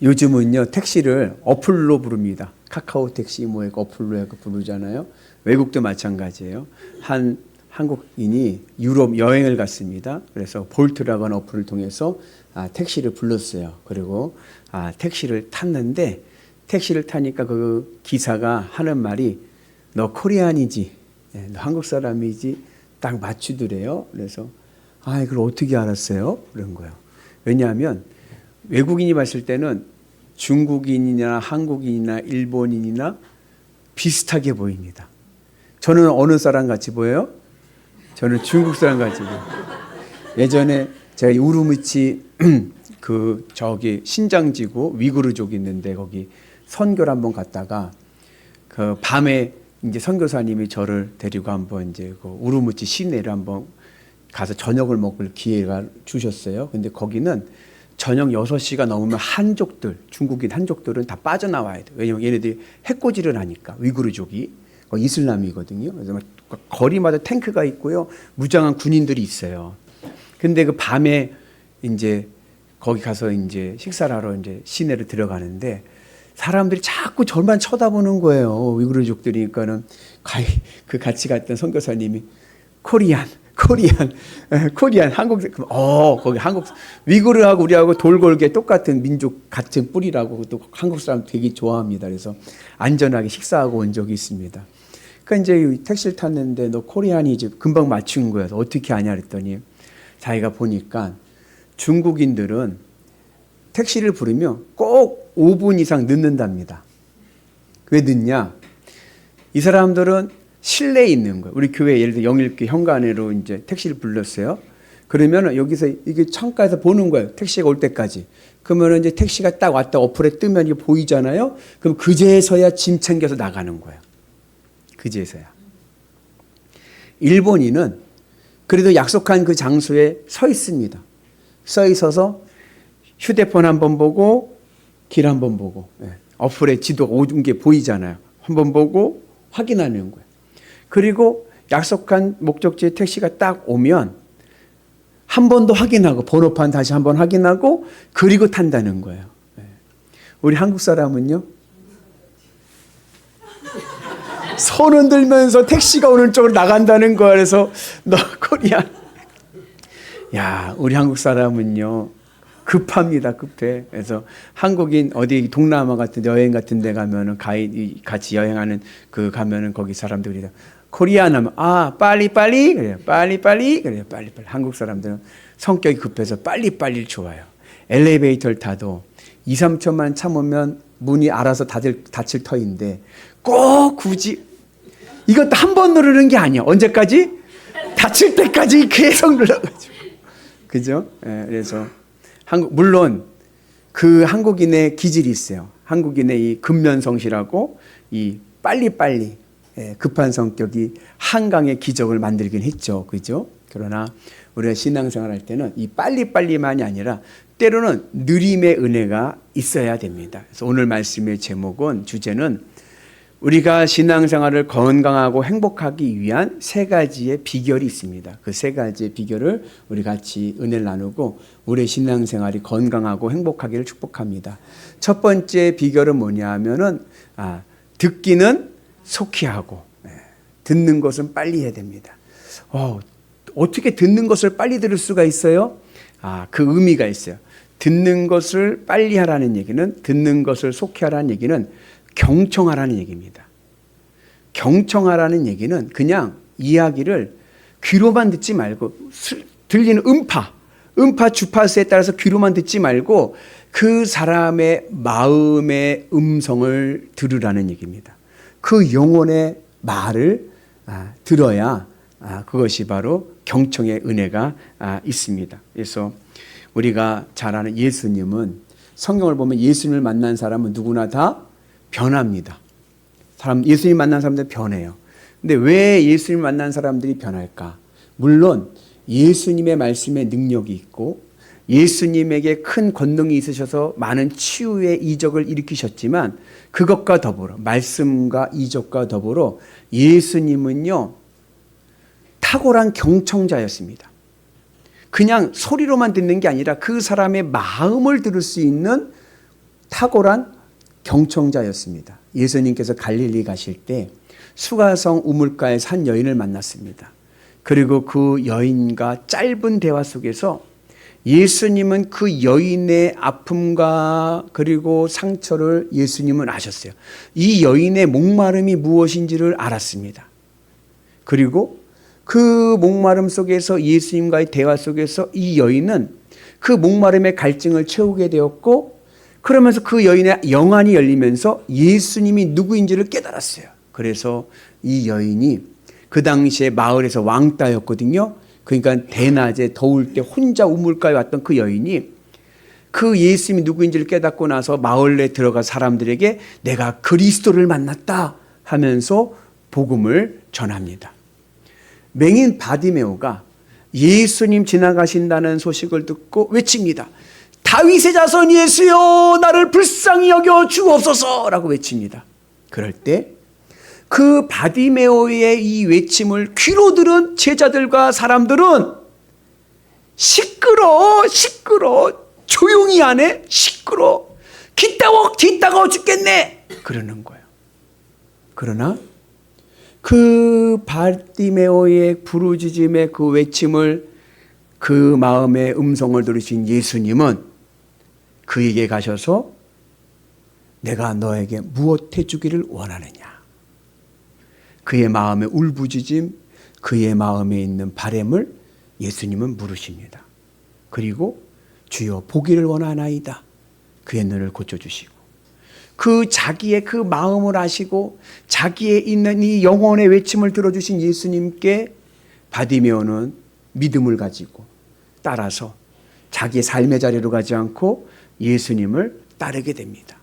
요즘은요, 택시를 어플로 부릅니다. 카카오 택시 뭐 어플로 해서 부르잖아요. 외국도 마찬가지예요. 한 한국인이 유럽 여행을 갔습니다. 그래서 볼트라고 하는 어플을 통해서 택시를 불렀어요. 그리고 택시를 탔는데, 택시를 타니까 그 기사가 하는 말이 너 코리안이지, 너 한국 사람이지, 딱 맞추더래요. 그래서 이걸 어떻게 알았어요? 그런 거예요. 왜냐하면 외국인이 봤을 때는 중국인이나 한국인이나 일본인이나 비슷하게 보입니다. 저는 어느 사람 같이 보여요? 저는 중국 사람 같이 보여요. 예전에 제가 우루무치 저기 신장지구 위구르족 있는데 거기 선교를 한번 갔다가 그 밤에 이제 선교사님이 저를 데리고 한번 이제 그 우루무치 시내를 한번 가서 저녁을 먹을 기회가 주셨어요. 근데 거기는 저녁 6시가 넘으면 한족들, 중국인 한족들은 다 빠져나와야 돼요. 왜냐면 얘네들이 해코지를 하니까, 위구르족이. 이슬람이거든요. 그래서 막 거리마다 탱크가 있고요. 무장한 군인들이 있어요. 근데 그 밤에 이제 거기 가서 이제 식사를 하러 이제 시내를 들어가는데 사람들이 자꾸 저만 쳐다보는 거예요. 위구르족들이니까는 그 같이 갔던 선교사님이 코리안, 한국, 거기 한국, 위구르하고 우리하고 돌골게 똑같은 민족, 같은 뿌리라고 또 한국 사람 되게 좋아합니다. 그래서 안전하게 식사하고 온 적이 있습니다. 그러니까 이제 택시를 탔는데 너 코리안이 이제 금방 맞춘 거예요. 어떻게 아냐 그랬더니 자기가 보니까 중국인들은 택시를 부르면 꼭 5분 이상 늦는답니다. 왜 늦냐? 이 사람들은 실내에 있는 거예요. 우리 교회 예를 들어 영일교 현관으로 이제 택시를 불렀어요. 그러면 여기서 이게 창가에서 보는 거예요. 택시가 올 때까지. 그러면 이제 택시가 딱 왔다 어플에 뜨면 이게 보이잖아요. 그럼 그제서야 짐 챙겨서 나가는 거예요. 그제서야. 일본인은 그래도 약속한 그 장소에 서 있습니다. 서 있어서 휴대폰 한번 보고 길 한번 보고 어플에 지도가 오는 게 보이잖아요. 한번 보고 확인하는 거예요. 그리고 약속한 목적지에 택시가 딱 오면 한 번 더 확인하고 번호판 다시 한번 확인하고 그리고 탄다는 거예요. 우리 한국 사람은요. 손 흔들면서 택시가 오는 쪽으로 나간다는 거야. 그래서 너 코리안. 야, 우리 한국 사람은요. 급합니다. 급해. 그래서 한국인 어디 동남아 같은 여행 같은 데 가면은 같이 여행하는 가면은 거기 사람들이 코리안 하면 빨리 그래요. 빨리 그래요. 빨리. 한국 사람들은 성격이 급해서 빨리 좋아요. 엘리베이터를 타도 2, 3초만 참으면 문이 알아서 닫힐 터인데 꼭 굳이 이것도 한 번 누르는 게 아니야. 언제까지? 닫힐 때까지 계속 눌러가지고. 그죠? 그래서 물론 그 한국인의 기질이 있어요. 한국인의 이 근면성실하고 이 빨리 급한 성격이 한강의 기적을 만들긴 했죠. 그죠? 그러나 우리가 신앙생활 할 때는 이 빨리만이 아니라 때로는 느림의 은혜가 있어야 됩니다. 그래서 오늘 말씀의 주제는 우리가 신앙생활을 건강하고 행복하기 위한 3가지의 비결이 있습니다. 그 3가지의 비결을 우리 같이 은혜를 나누고 우리의 신앙생활이 건강하고 행복하기를 축복합니다. 첫 번째 비결은 뭐냐 하면은 듣기는 속히 하고 듣는 것은 빨리 해야 됩니다. 어떻게 듣는 것을 빨리 들을 수가 있어요? 그 의미가 있어요. 듣는 것을 빨리 하라는 얘기는, 듣는 것을 속히 하라는 얘기는 경청하라는 얘기입니다. 경청하라는 얘기는 그냥 이야기를 귀로만 듣지 말고 들리는 음파 주파수에 따라서 귀로만 듣지 말고 그 사람의 마음의 음성을 들으라는 얘기입니다. 그 영혼의 말을 들어야 그것이 바로 경청의 은혜가 있습니다. 그래서 우리가 잘 아는 예수님은 성경을 보면 예수님을 만난 사람은 누구나 다 변합니다. 예수님 만난 사람들 변해요. 근데 왜 예수님 만난 사람들이 변할까? 물론 예수님의 말씀에 능력이 있고 예수님에게 큰 권능이 있으셔서 많은 치유의 이적을 일으키셨지만 그것과 더불어 말씀과 이적과 더불어 예수님은요 탁월한 경청자였습니다. 그냥 소리로만 듣는 게 아니라 그 사람의 마음을 들을 수 있는 탁월한 경청자였습니다. 예수님께서 갈릴리 가실 때 수가성 우물가에서 한 여인을 만났습니다. 그리고 그 여인과 짧은 대화 속에서 예수님은 그 여인의 아픔과 그리고 상처를 예수님은 아셨어요. 이 여인의 목마름이 무엇인지를 알았습니다. 그리고 그 목마름 속에서 예수님과의 대화 속에서 이 여인은 그 목마름의 갈증을 채우게 되었고, 그러면서 그 여인의 영안이 열리면서 예수님이 누구인지를 깨달았어요. 그래서 이 여인이 그 당시에 마을에서 왕따였거든요. 그러니까 대낮에 더울 때 혼자 우물가에 왔던 그 여인이 그 예수님이 누구인지를 깨닫고 나서 마을에 들어가 사람들에게 내가 그리스도를 만났다 하면서 복음을 전합니다. 맹인 바디메오가 예수님 지나가신다는 소식을 듣고 외칩니다. 다윗의 자손 예수여 나를 불쌍히 여겨 주옵소서라고 외칩니다. 그럴 때 그 바디메오의 이 외침을 귀로 들은 제자들과 사람들은 시끄러 조용히 하네, 시끄러, 뒷따가워 죽겠네 그러는 거예요. 그러나 그 바디메오의 부르짖음의 그 외침을, 그 마음의 음성을 들으신 예수님은 그에게 가셔서 내가 너에게 무엇 해주기를 원하느냐, 그의 마음의 울부짖음, 그의 마음에 있는 바램을 예수님은 물으십니다. 그리고 주여 보기를 원하나이다. 그의 눈을 고쳐주시고, 그 자기의 그 마음을 아시고 자기의 있는 이 영혼의 외침을 들어주신 예수님께 바디메오는 믿음을 가지고 따라서 자기의 삶의 자리로 가지 않고 예수님을 따르게 됩니다.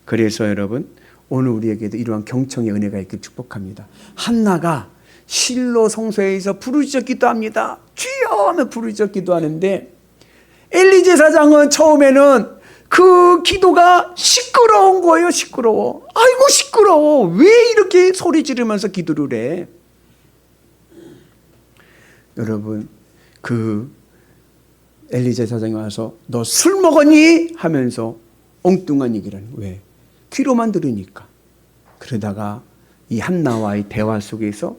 그래서 여러분, 오늘 우리에게도 이러한 경청의 은혜가 있길 축복합니다. 한나가 실로 성소에서 부르짖어 기도합니다. 주여 하며 부르짖어 기도하는데, 엘리 제사장은 처음에는 그 기도가 시끄러운 거예요. 시끄러워. 아이고 시끄러워. 왜 이렇게 소리 지르면서 기도를 해? 여러분, 그 엘리 제사장이 와서 너 술 먹었니? 하면서 엉뚱한 얘기를 하는 거예요. 왜? 귀로만 들으니까. 그러다가 이 한나와의 대화 속에서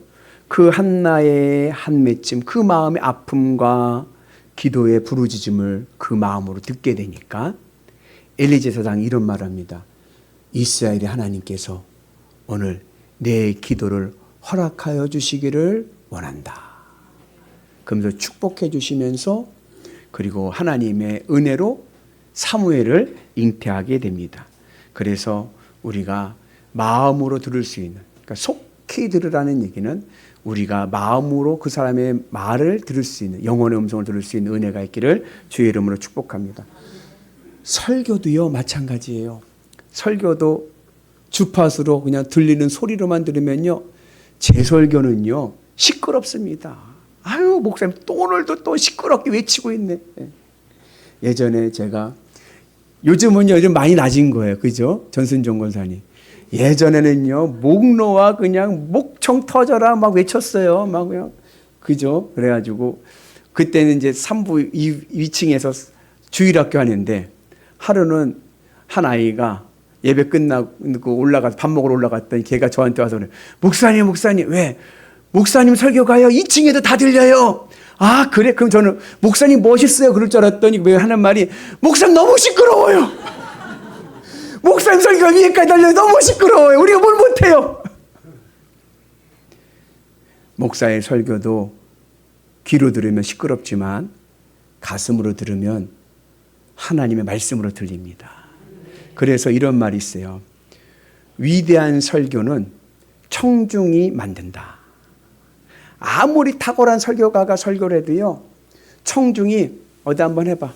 그 한나의 한 맺힘, 그 마음의 아픔과 기도의 부르짖음을 그 마음으로 듣게 되니까 엘리 제사장이 이런 말을 합니다. 이스라엘의 하나님께서 오늘 내 기도를 허락하여 주시기를 원한다. 그러면서 축복해 주시면서 그리고 하나님의 은혜로 사무엘을 잉태하게 됩니다. 그래서 우리가 마음으로 들을 수 있는, 그러니까 속히 들으라는 얘기는 우리가 마음으로 그 사람의 말을 들을 수 있는, 영혼의 음성을 들을 수 있는 은혜가 있기를 주의 이름으로 축복합니다. 설교도요 마찬가지예요. 설교도 주파수로 그냥 들리는 소리로만 들으면요, 제 설교는요 시끄럽습니다. 아유 목사님 또 오늘도 또 시끄럽게 외치고 있네. 예전에 제가, 요즘 많이 낮은 거예요. 그죠? 전순종 권사님. 예전에는요, 목 놓아 그냥 목청 터져라 막 외쳤어요. 막 그냥. 그죠? 그래가지고, 그때는 이제 3부 2층에서 주일학교 하는데, 하루는 한 아이가 예배 끝나고 올라가서 밥 먹으러 올라갔더니 걔가 저한테 와서 그래. 목사님, 왜? 목사님 설교가요? 2층에도 다 들려요. 아, 그래? 그럼 저는 목사님 멋있어요. 그럴 줄 알았더니 왜 하는 말이, 목사님 너무 시끄러워요. 목사님 설교가 위에까지 달려요. 너무 시끄러워요. 우리가 뭘 못해요. 목사의 설교도 귀로 들으면 시끄럽지만 가슴으로 들으면 하나님의 말씀으로 들립니다. 그래서 이런 말이 있어요. 위대한 설교는 청중이 만든다. 아무리 탁월한 설교가가 설교를 해도요, 청중이 어디 한번 해봐.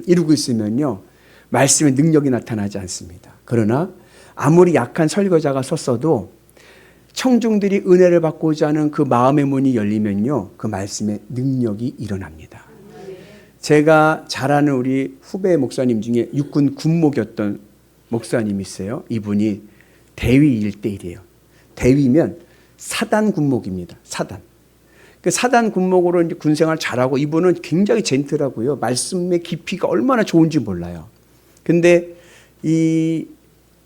이러고 있으면요, 말씀의 능력이 나타나지 않습니다. 그러나 아무리 약한 설교자가 섰어도 청중들이 은혜를 받고자 하는 그 마음의 문이 열리면요, 그 말씀의 능력이 일어납니다. 제가 잘 아는 우리 후배 목사님 중에 육군 군목이었던 목사님이 있어요. 이분이 대위 1대1이에요. 대위면 사단 군목입니다. 사단. 그 사단 군목으로 이제 군생활 잘하고, 이분은 굉장히 젠틀하고요. 말씀의 깊이가 얼마나 좋은지 몰라요. 근데 이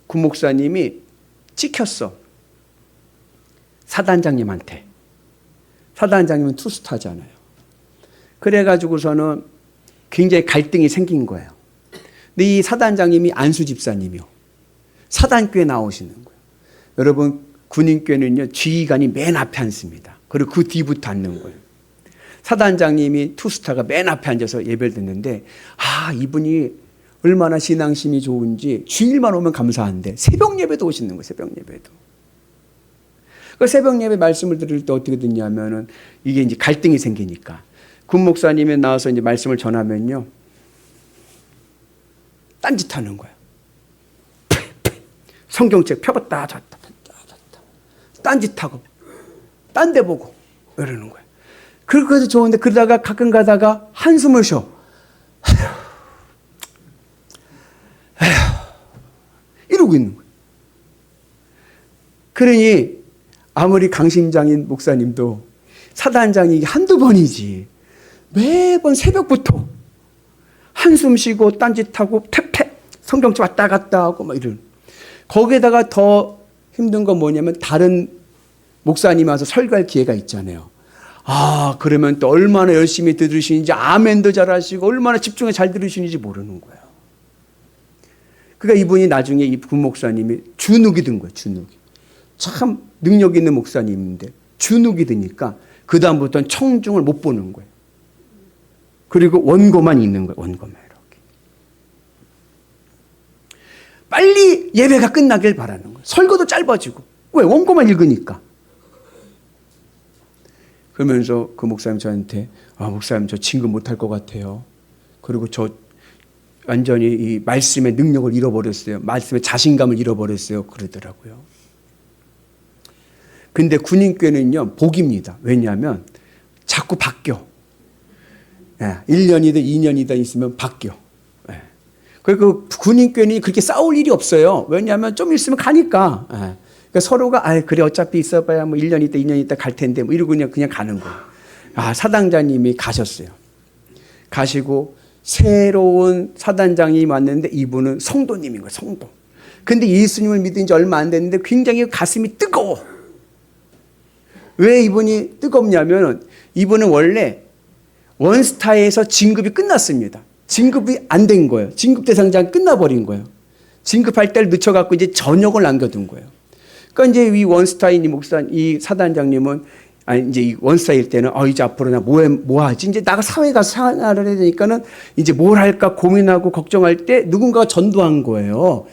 구목사님이 찍혔어. 사단장님한테. 사단장님은 투스타잖아요. 그래가지고서는 굉장히 갈등이 생긴 거예요. 근데 이 사단장님이 안수 집사님이요. 사단교회 나오시는 거예요. 여러분, 군인교회는요, 지휘관이 맨 앞에 앉습니다. 그리고 그 뒤부터 앉는 거예요. 사단장님이 투스타가 맨 앞에 앉아서 예배를 듣는데, 이분이 얼마나 신앙심이 좋은지 주일만 오면 감사한데 새벽 예배도 오시는 거예요. 새벽 예배도. 그 새벽 예배 말씀을 들을 때 어떻게 듣냐면은 이게 이제 갈등이 생기니까 군 목사님이 나와서 이제 말씀을 전하면요, 딴짓하는 거예요. 성경책 펴봤다 졌다 딴짓하고 딴 데 보고 이러는 거예요. 그래서 좋은데 그러다가 가끔 가다가 한숨을 쉬어. 이러고 있는 거예요. 그러니 아무리 강심장인 목사님도 사단장이 한두 번이지 매번 새벽부터 한숨 쉬고 딴짓하고 퇴폐 성경책 왔다 갔다 하고 막 이러는. 거기에다가 더 힘든 건 뭐냐면 다른 목사님이 와서 설교할 기회가 있잖아요. 그러면 또 얼마나 열심히 들으시는지 아멘도 잘하시고 얼마나 집중해 잘 들으시는지 모르는 거예요. 그러니까 이분이 나중에 이 군 목사님이 주눅이 든 거예요. 주눅이. 참 능력 있는 목사님인데 주눅이 드니까 그 다음부터는 청중을 못 보는 거예요. 그리고 원고만 있는 거예요. 원고만 이렇게. 빨리 예배가 끝나길 바라는 거예요. 설교도 짧아지고. 왜? 원고만 읽으니까. 그러면서 그 목사님 저한테 목사님 저 진급 못할 것 같아요. 그리고 저 완전히 이 말씀의 능력을 잃어버렸어요. 말씀의 자신감을 잃어버렸어요. 그러더라고요. 근데 군인교회는요, 복입니다. 왜냐하면 자꾸 바뀌어. 1년이든 2년이든 있으면 바뀌어. 그리고 군인교회는 그렇게 싸울 일이 없어요. 왜냐하면 좀 있으면 가니까. 그러니까 서로가 그래 어차피 있어봐야 뭐 1년 있다 2년 있다 갈 텐데 뭐 이러고 그냥 가는 거예요. 사단장님이 가셨어요. 가시고 새로운 사단장이 왔는데 이분은 성도님인 거예요. 성도. 근데 예수님을 믿은 지 얼마 안 됐는데 굉장히 가슴이 뜨거워. 왜 이분이 뜨겁냐면 이분은 원래 원스타에서 진급이 끝났습니다. 진급이 안 된 거예요. 진급 대상자가 끝나버린 거예요. 진급할 때를 늦춰갖고 이제 전역을 남겨둔 거예요. 그러니까 이제 이 원스타인 이 사단장님은 이제 이 원스타일 때는 이제 앞으로 나 뭐 하지? 이제 나가 사회 가서 생활을 해야 되니까는 이제 뭘 할까 고민하고 걱정할 때 누군가가 전도한 거예요.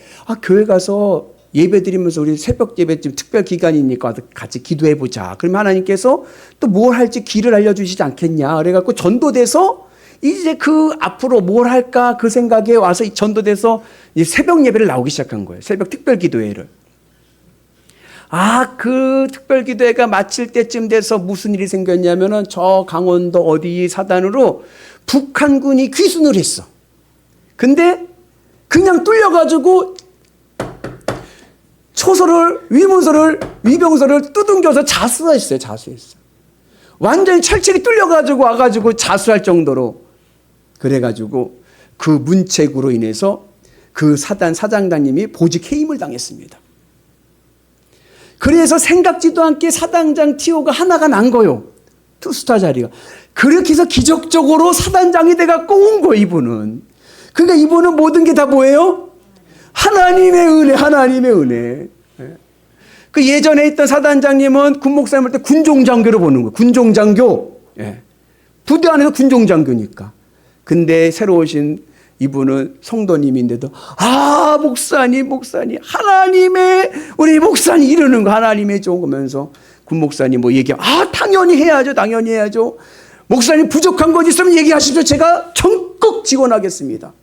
교회 가서 예배 드리면서 우리 새벽 예배 좀 특별 기간이니까 같이 기도해 보자. 그러면 하나님께서 또 뭘 할지 길을 알려주시지 않겠냐. 그래갖고 전도돼서 이제 그 앞으로 뭘 할까 그 생각에 와서 전도돼서 이제 새벽 예배를 나오기 시작한 거예요. 새벽 특별 기도회를. 그 특별 기도회가 마칠 때쯤 돼서 무슨 일이 생겼냐면은 저 강원도 어디 사단으로 북한군이 귀순을 했어. 근데 그냥 뚫려가지고 초소를, 위문서를, 위병서를 두둥겨서 자수했어요. 자수했어요. 완전히 철책이 뚫려가지고 와가지고 자수할 정도로. 그래가지고 그 문책으로 인해서 그 사단 사장장님이 보직 해임을 당했습니다. 그래서 생각지도 않게 사단장 TO가 하나가 난 거예요. 투스타 자리가. 그렇게 해서 기적적으로 사단장이 돼갖고 온 거예요, 이분은. 그러니까 이분은 모든 게 다 뭐예요? 하나님의 은혜, 하나님의 은혜. 그 예전에 있던 사단장님은 군 목사님을 때 군종장교로 보는 거예요. 군종장교. 부대 안에서 군종장교니까. 근데 새로 오신 이분은 성도님인데도 목사님 우리 목사님 이러는 거 하나님의 좋은 거면서 군 목사님 뭐 얘기하면 당연히 해야죠. 목사님 부족한 것 있으면 얘기하십시오. 제가 적극 지원하겠습니다.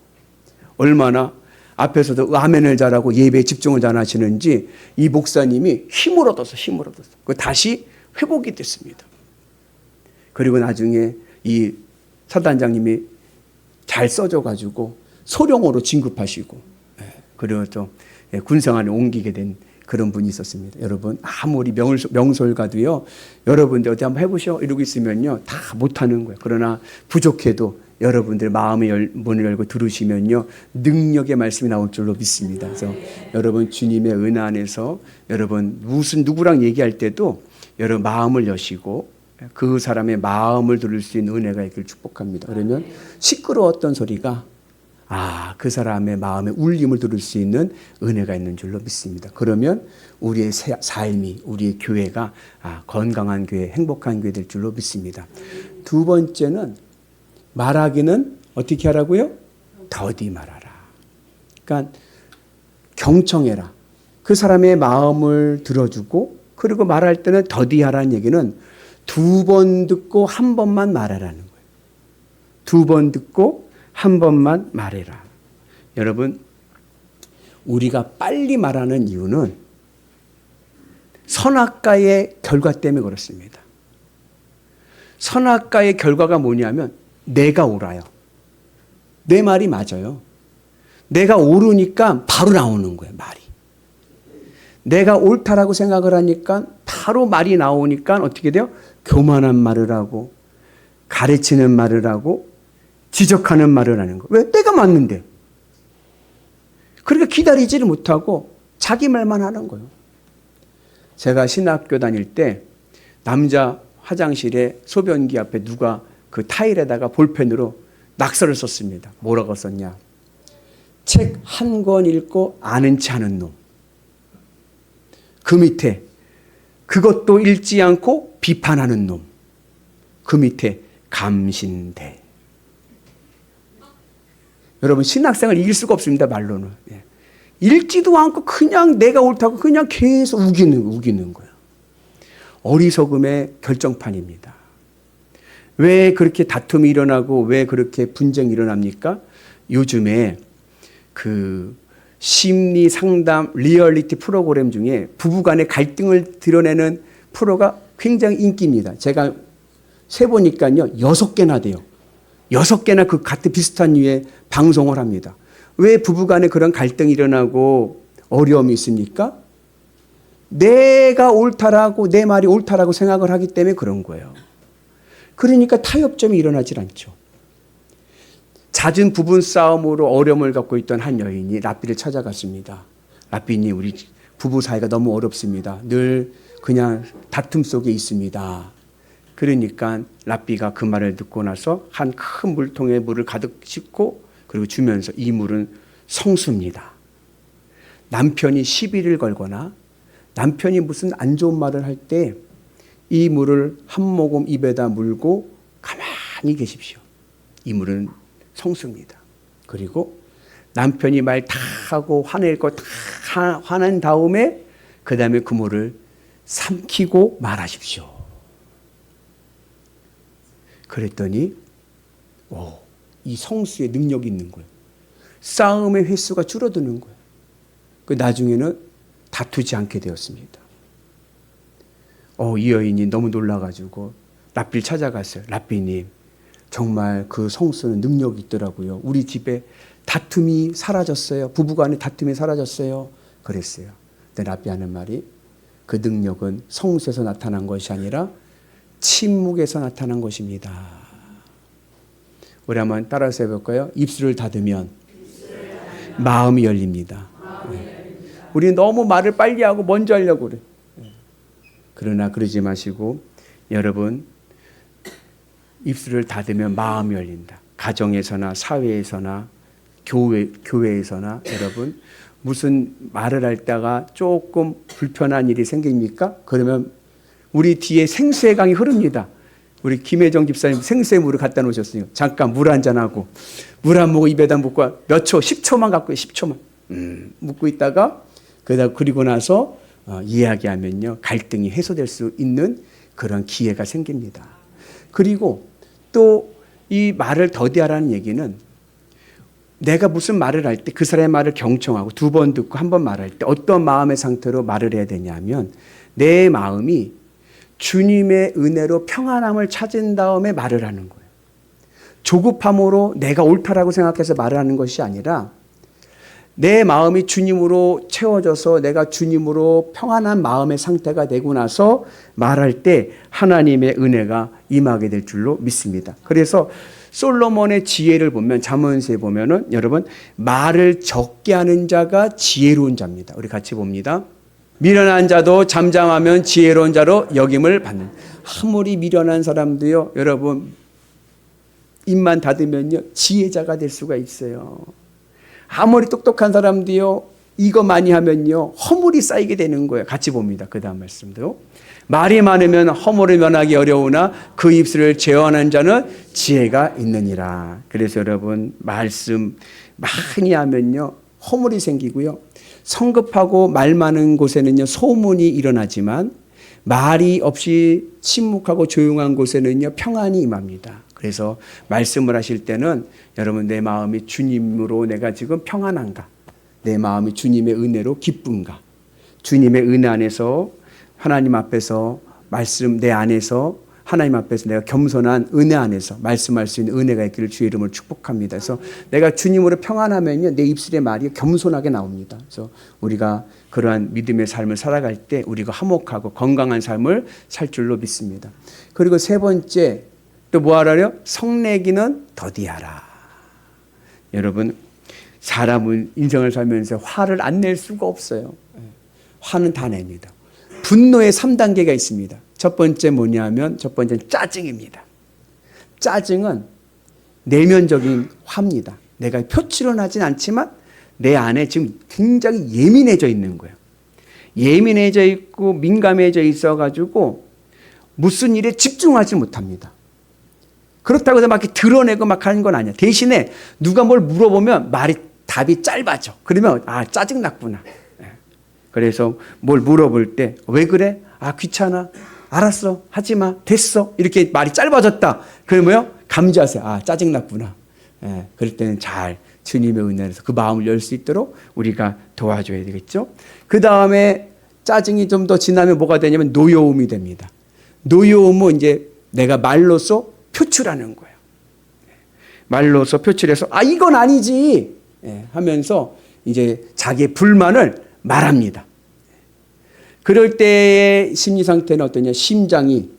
얼마나 앞에서도 아멘을 잘하고 예배에 집중을 잘하시는지 이 목사님이 힘을 얻어서 다시 회복이 됐습니다. 그리고 나중에 이 사단장님이 잘 써줘가지고 소령으로 진급하시고 그리고 또 군생활에 옮기게 된 그런 분이 있었습니다. 여러분 아무리 명설가도요, 여러분들 어디 한번 해보셔 이러고 있으면요 다 못하는 거예요. 그러나 부족해도 여러분들 마음의 문을 열고 들으시면요, 능력의 말씀이 나올 줄로 믿습니다. 그래서 여러분 주님의 은혜 안에서 여러분 누구랑 얘기할 때도 여러분 마음을 여시고 그 사람의 마음을 들을 수 있는 은혜가 있기를 축복합니다. 그러면 시끄러웠던 소리가 그 사람의 마음의 울림을 들을 수 있는 은혜가 있는 줄로 믿습니다. 그러면 우리의 삶이, 우리의 교회가 건강한 교회, 행복한 교회 될 줄로 믿습니다. 두 번째는 말하기는 어떻게 하라고요? 더디 말하라. 그러니까 경청해라. 그 사람의 마음을 들어주고, 그리고 말할 때는 더디하라는 얘기는 2번 듣고 1번만 말하라는 거예요. 2번 듣고 1번만 말해라. 여러분, 우리가 빨리 말하는 이유는 선악과의 결과 때문에 그렇습니다. 선악과의 결과가 뭐냐면 내가 옳아요. 내 말이 맞아요. 내가 옳으니까 바로 나오는 거예요, 말이. 내가 옳다라고 생각을 하니까 바로 말이 나오니까 어떻게 돼요? 교만한 말을 하고, 가르치는 말을 하고, 지적하는 말을 하는 거. 왜? 내가 맞는데. 그러니까 기다리지를 못하고 자기 말만 하는 거예요. 제가 신학교 다닐 때 남자 화장실에 소변기 앞에 누가 그 타일에다가 볼펜으로 낙서를 썼습니다. 뭐라고 썼냐? 책 한 권 읽고 아는 체 하는 놈. 그 밑에 그것도 읽지 않고 비판하는 놈. 그 밑에 감신대. 여러분, 신학생을 이길 수가 없습니다, 말로는. 읽지도 않고 그냥 내가 옳다고 그냥 계속 우기는 거예요. 어리석음의 결정판입니다. 왜 그렇게 다툼이 일어나고 왜 그렇게 분쟁이 일어납니까? 요즘에 그 심리 상담 리얼리티 프로그램 중에 부부간의 갈등을 드러내는 프로가 굉장히 인기입니다. 제가 세보니까요, 6개나 돼요. 6개나 그 같은 비슷한 류의 방송을 합니다. 왜 부부간에 그런 갈등이 일어나고 어려움이 있습니까? 내가 옳다라고, 내 말이 옳다라고 생각을 하기 때문에 그런 거예요. 그러니까 타협점이 일어나질 않죠. 잦은 부분 싸움으로 어려움을 갖고 있던 한 여인이 랍비를 찾아갔습니다. 랍비님, 우리 부부 사이가 너무 어렵습니다. 늘 그냥 다툼 속에 있습니다. 그러니까 랍비가 그 말을 듣고 나서 한 큰 물통에 물을 가득 싣고 그리고 주면서 이 물은 성수입니다. 남편이 시비를 걸거나 남편이 무슨 안 좋은 말을 할 때 이 물을 한 모금 입에다 물고 가만히 계십시오. 이 물은 성수입니다. 그리고 남편이 말 다 하고 화낼 거 다 화난 다음에 그 다음에 그 물을 삼키고 말하십시오. 그랬더니 이 성수의 능력이 있는 거예요. 싸움의 횟수가 줄어드는 거예요. 그 나중에는 다투지 않게 되었습니다. 이 여인이 너무 놀라가지고 랍비를 찾아갔어요. 랍비님, 정말 그 성수는 능력이 있더라고요. 우리 집에 다툼이 사라졌어요. 부부간의 다툼이 사라졌어요. 그랬어요. 근데 랍비 하는 말이 그 능력은 성수에서 나타난 것이 아니라 침묵에서 나타난 것입니다. 우리 한번 따라서 해볼까요? 입술을 닫으면 마음이 열립니다. 우리는 너무 말을 빨리 하고 먼저 하려고 그래. 그러나 그러지 마시고 여러분, 입술을 닫으면 마음이 열린다. 가정에서나 사회에서나 교회에서나 여러분, 무슨 말을 할 때가 조금 불편한 일이 생깁니까? 그러면 우리 뒤에 생수의 강이 흐릅니다. 우리 김혜정 집사님 생수의 물을 갖다 놓으셨으니까 잠깐 물 한잔하고 물 한 모금 입에다 묻고 몇 초, 10초만 갖고 10초만 묻고 있다가 그리고 나서 이야기하면요, 갈등이 해소될 수 있는 그런 기회가 생깁니다. 그리고 또 이 말을 더디하라는 얘기는 내가 무슨 말을 할 때 그 사람의 말을 경청하고 2번 듣고 1번 말할 때 어떤 마음의 상태로 말을 해야 되냐면 내 마음이 주님의 은혜로 평안함을 찾은 다음에 말을 하는 거예요. 조급함으로 내가 옳다라고 생각해서 말을 하는 것이 아니라 내 마음이 주님으로 채워져서 내가 주님으로 평안한 마음의 상태가 되고 나서 말할 때 하나님의 은혜가 임하게 될 줄로 믿습니다. 그래서 솔로몬의 지혜를 보면 잠언서에 보면은 여러분 말을 적게 하는 자가 지혜로운 자입니다. 우리 같이 봅니다. 미련한 자도 잠잠하면 지혜로운 자로 여김을 받는. 아무리 미련한 사람도요, 여러분 입만 닫으면요 지혜자가 될 수가 있어요. 아무리 똑똑한 사람도요 이거 많이 하면요 허물이 쌓이게 되는 거예요. 같이 봅니다. 그 다음 말씀도 말이 많으면 허물을 면하기 어려우나 그 입술을 제어하는 자는 지혜가 있느니라. 그래서 여러분 말씀 많이 하면요 허물이 생기고요, 성급하고 말 많은 곳에는요 소문이 일어나지만 말이 없이 침묵하고 조용한 곳에는요 평안이 임합니다. 그래서 말씀을 하실 때는 여러분 내 마음이 주님으로 내가 지금 평안한가, 내 마음이 주님의 은혜로 기쁜가, 주님의 은혜 안에서 하나님 앞에서 말씀 내 안에서 하나님 앞에서 내가 겸손한 은혜 안에서 말씀할 수 있는 은혜가 있기를 주의 이름으로 축복합니다. 그래서 내가 주님으로 평안하면요 내 입술의 말이 겸손하게 나옵니다. 그래서 우리가 그러한 믿음의 삶을 살아갈 때 우리가 화목하고 건강한 삶을 살 줄로 믿습니다. 그리고 세 번째 또 뭐하라요? 성내기는 더디하라. 여러분 사람은 인생을 살면서 화를 안 낼 수가 없어요. 화는 다 냅니다. 분노의 3단계가 있습니다. 첫 번째 뭐냐면 첫 번째는 짜증입니다. 짜증은 내면적인 화입니다. 내가 표출은 하진 않지만 내 안에 지금 굉장히 예민해져 있는 거예요. 예민해져 있고 민감해져 있어가지고 무슨 일에 집중하지 못합니다. 그렇다고 해서 막 이렇게 드러내고 막 하는 건 아니야. 대신에 누가 뭘 물어보면 답이 짧아져. 그러면 짜증났구나. 그래서 뭘 물어볼 때 왜 그래? 귀찮아. 알았어. 하지마. 됐어. 이렇게 말이 짧아졌다. 그러면 감지하세요. 짜증났구나. 그럴 때는 잘 주님의 은혜에서 그 마음을 열 수 있도록 우리가 도와줘야 되겠죠. 그 다음에 짜증이 좀 더 지나면 뭐가 되냐면 노여움이 됩니다. 노여움은 이제 내가 말로써 표출하는 거예요. 말로써 표출해서 이건 아니지 하면서 이제 자기의 불만을 말합니다. 그럴 때의 심리 상태는 어떠냐? 심장이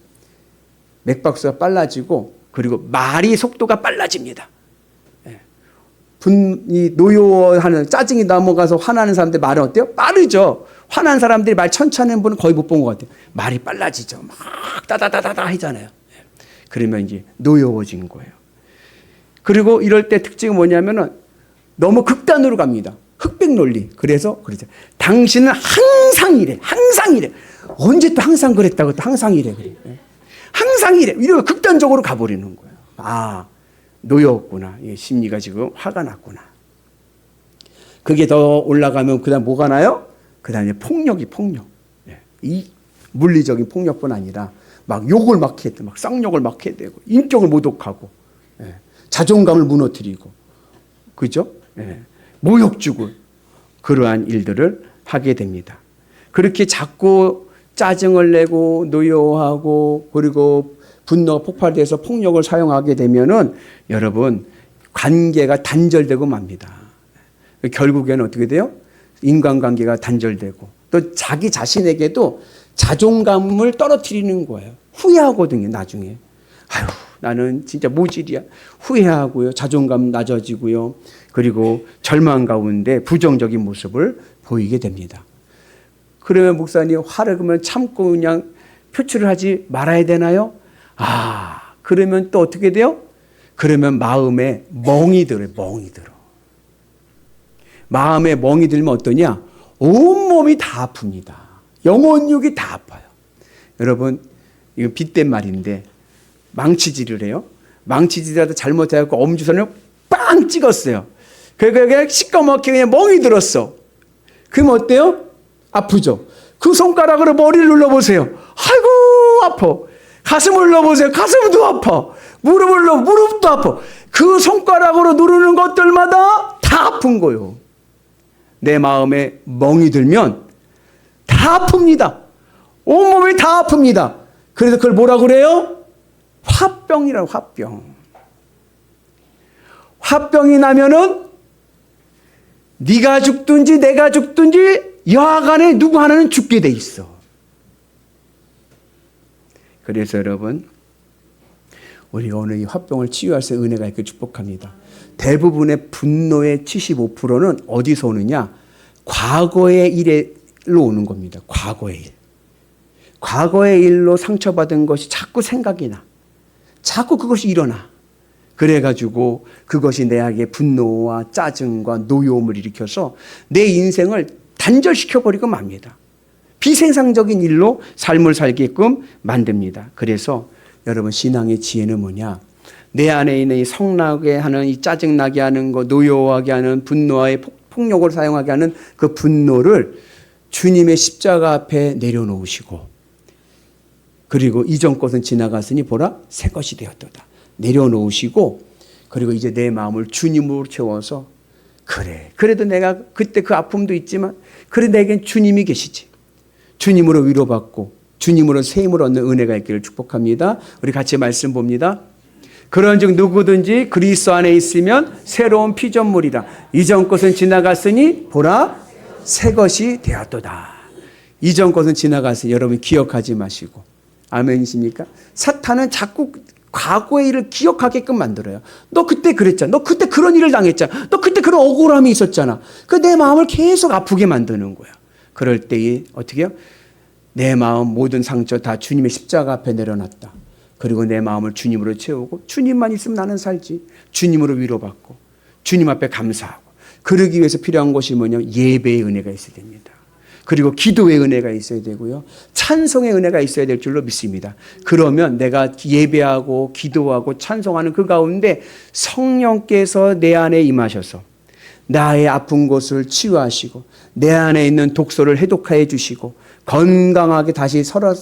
맥박수가 빨라지고 그리고 말이 속도가 빨라집니다. 이 노여워하는 짜증이 넘어가서 화나는 사람들 말은 어때요? 빠르죠. 화난 사람들이 말 천천히 하는 분은 거의 못 본 것 같아요. 말이 빨라지죠. 막 따다다다다 하잖아요. 그러면 이제 노여워진 거예요. 그리고 이럴 때 특징은 뭐냐면은 너무 극단으로 갑니다. 흑백 논리. 그래서 그러죠. 당신은 항상 이래. 항상 이래. 언제 또 항상 그랬다고 또 항상 이래. 그래. 항상 이래. 이러고 극단적으로 가버리는 거예요. 노여웠구나. 심리가 지금 화가 났구나. 그게 더 올라가면 그 다음 뭐가 나요? 그 다음에 폭력. 이 물리적인 폭력뿐 아니라 막 욕을 막 해야 돼. 막 쌍욕을 막 해야 되고, 인격을 모독하고, 자존감을 무너뜨리고, 그죠? 모욕 주고, 그러한 일들을 하게 됩니다. 그렇게 자꾸 짜증을 내고, 노여워하고, 그리고 분노가 폭발돼서 폭력을 사용하게 되면은 여러분, 관계가 단절되고 맙니다. 결국에는 어떻게 돼요? 인간관계가 단절되고, 또 자기 자신에게도 자존감을 떨어뜨리는 거예요. 후회하거든요, 나중에. 나는 진짜 모질이야. 후회하고요. 자존감 낮아지고요. 그리고 절망 가운데 부정적인 모습을 보이게 됩니다. 그러면 목사님, 화를 그러면 참고 그냥 표출을 하지 말아야 되나요? 그러면 또 어떻게 돼요? 그러면 마음에 멍이 들어요. 마음에 멍이 들면 어떠냐? 온몸이 다 아픕니다. 영혼육이 다 아파요. 여러분, 이거 빗댄 말인데 망치질을 해요. 망치질이라도 잘못해갖고 엄지손을 빵 찍었어요. 그러니까 시꺼멓게 그냥 멍이 들었어. 그럼 어때요? 아프죠? 그 손가락으로 머리를 눌러보세요. 아이고 아파. 가슴을 눌러보세요. 가슴도 아파. 무릎도 아파. 그 손가락으로 누르는 것들마다 다 아픈 거예요. 내 마음에 멍이 들면 다 아픕니다. 온몸이 다 아픕니다. 그래서 그걸 뭐라고 그래요? 화병이라고. 화병이 나면은 네가 죽든지 내가 죽든지 여하간에 누구 하나는 죽게 돼 있어. 그래서 여러분, 우리가 오늘 이 화병을 치유할 수 있는 은혜가 있길 축복합니다. 대부분의 분노의 75%는 어디서 오느냐? 과거의 일로 오는 겁니다. 과거의 일. 과거의 일로 상처받은 것이 자꾸 생각이 나. 자꾸 그것이 일어나. 그래가지고 그것이 내에게 분노와 짜증과 노여움을 일으켜서 내 인생을 단절시켜버리고 맙니다. 비생산적인 일로 삶을 살게끔 만듭니다. 그래서 여러분, 신앙의 지혜는 뭐냐? 내 안에 있는 이 성나게 하는, 이 짜증나게 하는 거, 노여워하게 하는, 분노와의 폭력을 사용하게 하는 그 분노를 주님의 십자가 앞에 내려놓으시고, 그리고 이전 것은 지나갔으니 보라 새 것이 되었도다. 내려놓으시고, 그리고 이제 내 마음을 주님으로 채워서, 그래, 그래도 내가 그때 그 아픔도 있지만 그래, 내겐 주님이 계시지. 주님으로 위로받고 주님으로 새 힘을 얻는 은혜가 있기를 축복합니다. 우리 같이 말씀 봅니다. 그런즉 누구든지 그리스도 안에 있으면 새로운 피조물이라. 이전 것은 지나갔으니 보라 새 것이 되었도다. 이전 것은 지나갔으니 여러분 기억하지 마시고. 아멘이십니까? 사탄은 자꾸 과거의 일을 기억하게끔 만들어요. 너 그때 그랬잖아. 너 그때 그런 일을 당했잖아. 너 그때 그런 억울함이 있었잖아. 그 내 마음을 계속 아프게 만드는 거야. 그럴 때에 어떻게 해요? 내 마음 모든 상처 다 주님의 십자가 앞에 내려놨다. 그리고 내 마음을 주님으로 채우고, 주님만 있으면 나는 살지. 주님으로 위로받고 주님 앞에 감사하고. 그러기 위해서 필요한 것이 뭐냐? 예배의 은혜가 있어야 됩니다. 그리고 기도의 은혜가 있어야 되고요. 찬송의 은혜가 있어야 될 줄로 믿습니다. 그러면 내가 예배하고 기도하고 찬송하는 그 가운데 성령께서 내 안에 임하셔서 나의 아픈 곳을 치유하시고 내 안에 있는 독소를 해독하여 주시고 건강하게 다시 살아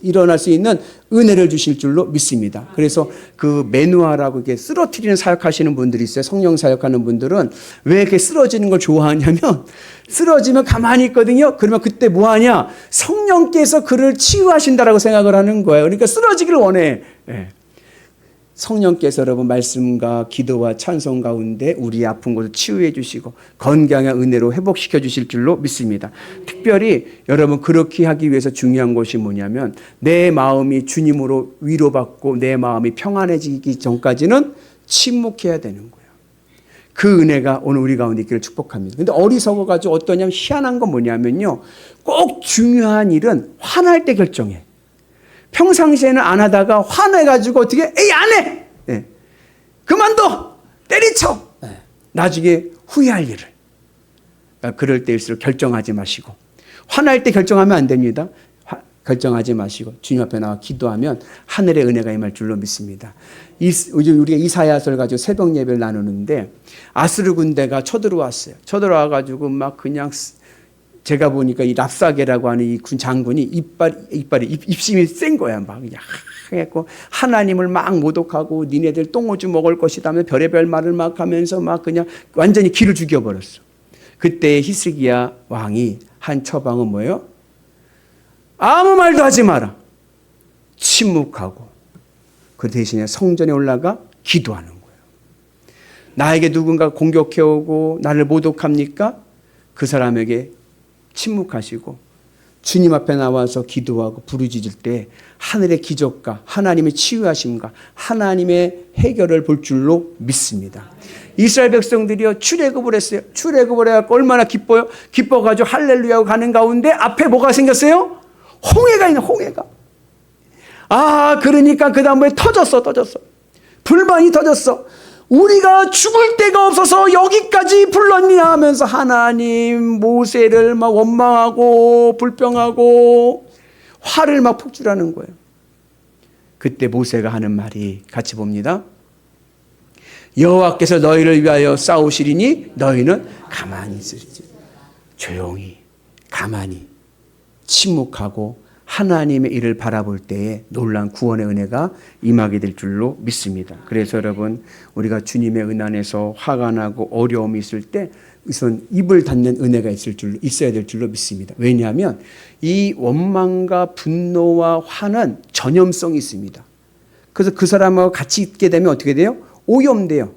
일어날 수 있는 은혜를 주실 줄로 믿습니다. 그래서 그 매누아라고 이렇게 쓰러뜨리는 사역하시는 분들이 있어요. 성령 사역하는 분들은 왜 이렇게 쓰러지는 걸 좋아하냐면, 쓰러지면 가만히 있거든요. 그러면 그때 뭐 하냐? 성령께서 그를 치유하신다라고 생각을 하는 거예요. 그러니까 쓰러지기를 원해. 예. 성령께서 여러분 말씀과 기도와 찬송 가운데 우리의 아픈 곳을 치유해 주시고 건강한 은혜로 회복시켜 주실 줄로 믿습니다. 특별히 여러분 그렇게 하기 위해서 중요한 것이 뭐냐면, 내 마음이 주님으로 위로받고 내 마음이 평안해지기 전까지는 침묵해야 되는 거예요. 그 은혜가 오늘 우리 가운데 있기를 축복합니다. 근데 어리석어가지고 어떠냐면, 희한한 건 뭐냐면요, 꼭 중요한 일은 화날 때 결정해. 평상시에는 안 하다가 화내가지고 어떻게, 에이, 안 해! 네. 그만둬! 때리쳐! 네. 나중에 후회할 일을. 그러니까 그럴 때일수록 결정하지 마시고. 화날 때 결정하면 안 됩니다. 결정하지 마시고 주님 앞에 나와 기도하면 하늘의 은혜가 임할 줄로 믿습니다. 우리가 이사야서를 가지고 새벽 예배를 나누는데, 아스르 군대가 쳐들어왔어요. 쳐들어와가지고 막 그냥, 제가 보니까 이 랍사게라고 하는 이 군 장군이 입심이 센 거야. 막 그냥 해갖고 하나님을 막 모독하고 니네들 똥오줌 먹을 것이다 하면 별의별 말을 막 하면서 막 그냥 완전히 기를 죽여버렸어. 그때 히스기야 왕이 한 처방은 뭐예요? 아무 말도 하지 마라. 침묵하고 그 대신에 성전에 올라가 기도하는 거예요. 나에게 누군가 공격해오고 나를 모독합니까? 그 사람에게 침묵하시고 주님 앞에 나와서 기도하고 부르짖을 때 하늘의 기적과 하나님의 치유하심과 하나님의 해결을 볼 줄로 믿습니다. 이스라엘 백성들이요, 출애굽을 했어요. 출애굽을 해갖고 얼마나 기뻐요? 기뻐가지고 할렐루야 가는 가운데 앞에 뭐가 생겼어요? 홍해가 있는, 홍해가. 그러니까 그 다음에 터졌어. 불만이 터졌어. 우리가 죽을 데가 없어서 여기까지 불렀냐 하면서 하나님 모세를 막 원망하고 불평하고 화를 막 폭주하는 거예요. 그때 모세가 하는 말이 같이 봅니다. 여호와께서 너희를 위하여 싸우시리니 너희는 가만히 있으리지. 조용히 가만히 침묵하고 하나님의 일을 바라볼 때에 놀라운 구원의 은혜가 임하게 될 줄로 믿습니다. 그래서 여러분, 우리가 주님의 은 안에서 화가 나고 어려움이 있을 때 우선 입을 닫는 은혜가 있어야 될 줄로 믿습니다. 왜냐하면 이 원망과 분노와 화는 전염성이 있습니다. 그래서 그 사람하고 같이 있게 되면 어떻게 돼요? 오염돼요.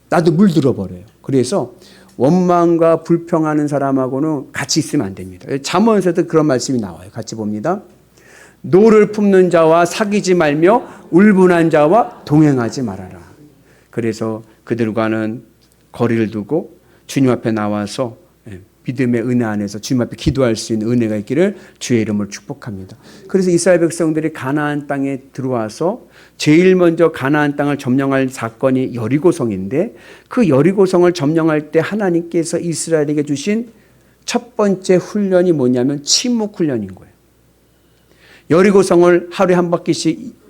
나도 물들어 버려요. 그래서 원망과 불평하는 사람하고는 같이 있으면 안 됩니다. 잠언에서도 그런 말씀이 나와요. 같이 봅니다. 노를 품는 자와 사귀지 말며 울분한 자와 동행하지 말아라. 그래서 그들과는 거리를 두고 주님 앞에 나와서 믿음의 은혜 안에서 주님 앞에 기도할 수 있는 은혜가 있기를 주의 이름으로 축복합니다. 그래서 이스라엘 백성들이 가나안 땅에 들어와서 제일 먼저 가나안 땅을 점령할 사건이 여리고성인데, 그 여리고성을 점령할 때 하나님께서 이스라엘에게 주신 첫 번째 훈련이 뭐냐면 침묵 훈련인 거예요. 여리고성을 하루에 한 바퀴씩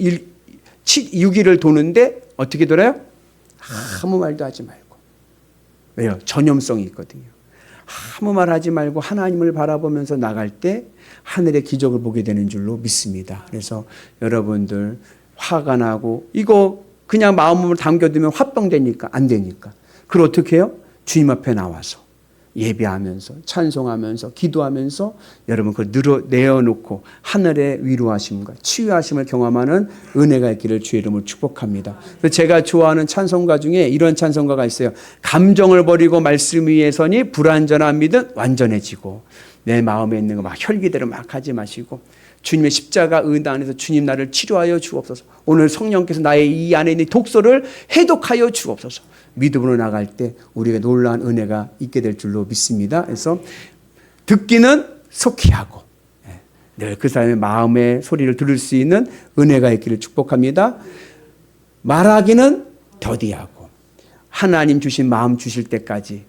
6일을 도는데 어떻게 돌아요? 아무 말도 하지 말고. 왜요? 전염성이 있거든요. 아무 말 하지 말고 하나님을 바라보면서 나갈 때 하늘의 기적을 보게 되는 줄로 믿습니다. 그래서 여러분들 화가 나고 이거 그냥 마음으로 담겨두면 화병되니까 안 되니까. 그걸 어떻게 해요? 주님 앞에 나와서 예배하면서 찬송하면서 기도하면서 여러분 그걸 내어놓고 하늘의 위로하심과 치유하심을 경험하는 은혜가 있기를 주의 이름으로 축복합니다. 그래서 제가 좋아하는 찬송가 중에 이런 찬송가가 있어요. 감정을 버리고 말씀 위에 서니 불완전한 믿음 완전해지고, 내 마음에 있는 거 막 혈기대로 막 하지 마시고 주님의 십자가 은혜 안에서 주님 나를 치료하여 주옵소서. 오늘 성령께서 나의 이 안에 있는 독소를 해독하여 주옵소서. 믿음으로 나갈 때 우리에게 놀라운 은혜가 있게 될 줄로 믿습니다. 그래서 듣기는 속히 하고 늘 그 사람의 마음의 소리를 들을 수 있는 은혜가 있기를 축복합니다. 말하기는 더디하고 하나님 주신 마음 주실 때까지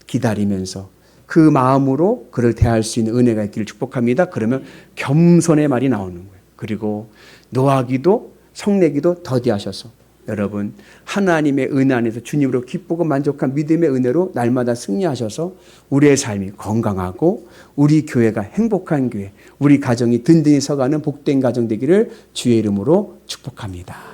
기다리면서 그 마음으로 그를 대할 수 있는 은혜가 있기를 축복합니다. 그러면 겸손의 말이 나오는 거예요. 그리고 노하기도 성내기도 더디하셔서 여러분 하나님의 은혜 안에서 주님으로 기쁘고 만족한 믿음의 은혜로 날마다 승리하셔서 우리의 삶이 건강하고 우리 교회가 행복한 교회, 우리 가정이 든든히 서가는 복된 가정 되기를 주의 이름으로 축복합니다.